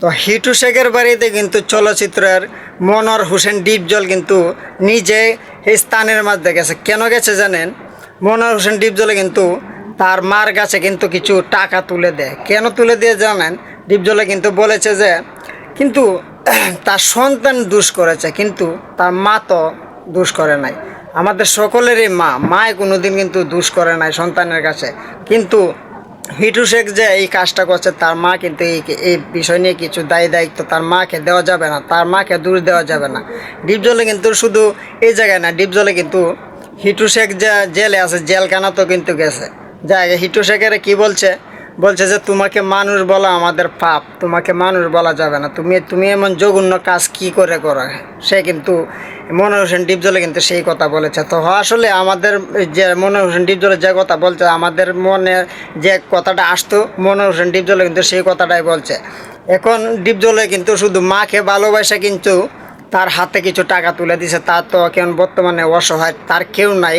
তো হিটু শেখের বাড়িতে কিন্তু চলচ্চিত্রের মনোয়ার হোসেন ডিপজল কিন্তু নিজে এই স্থানের মধ্যে গেছে। কেন গেছে জানেন? মনোয়ার হোসেন ডিপজলে কিন্তু তার মার কাছে কিন্তু কিছু টাকা তুলে দেয়। কেন তুলে দিয়ে জানেন? ডিপজলে কিন্তু বলেছে যে কিন্তু তার সন্তান দোষ করেছে, কিন্তু তার মা তো দোষ করে নাই। আমাদের সকলেরই মায় কোনোদিন কিন্তু দোষ করে নাই সন্তানের কাছে। কিন্তু হিটু শেখ যে এই কাজটা করছে, তার মা কিন্তু এই বিষয় নিয়ে কিছু দায়িত্ব তার মাকে দেওয়া যাবে না, তার মাকে দোষ দেওয়া যাবে না। ডিপজলে কিন্তু শুধু এই জায়গায় না, ডিপজলে কিন্তু হিটু শেখ যে জেলে আছে, জেলখানা তো কিন্তু গেছে। জায়গায় হিটু শেখের কি বলছে যে তোমাকে মানুষ বলা আমাদের পাপ, তোমাকে মানুষ বলা যাবে না, তুমি এমন জঘন্য কাজ কি করে করো। সে কিন্তু মনোয়ার হোসেন ডিপজলে কিন্তু সেই কথা বলেছে। তো আসলে আমাদের যে মনোয়ার হোসেন ডিপজলে যে কথা বলছে, আমাদের মনে যে কথাটা আসতো, মনোয়ার হোসেন ডিপজলে কিন্তু সেই কথাটাই বলছে। এখন ডিপজলে কিন্তু শুধু মাকে ভালোবাসে, কিন্তু তার হাতে কিছু টাকা তুলে দিছে। তার তো এখন বর্তমানে অসহায়, তার কেউ নাই।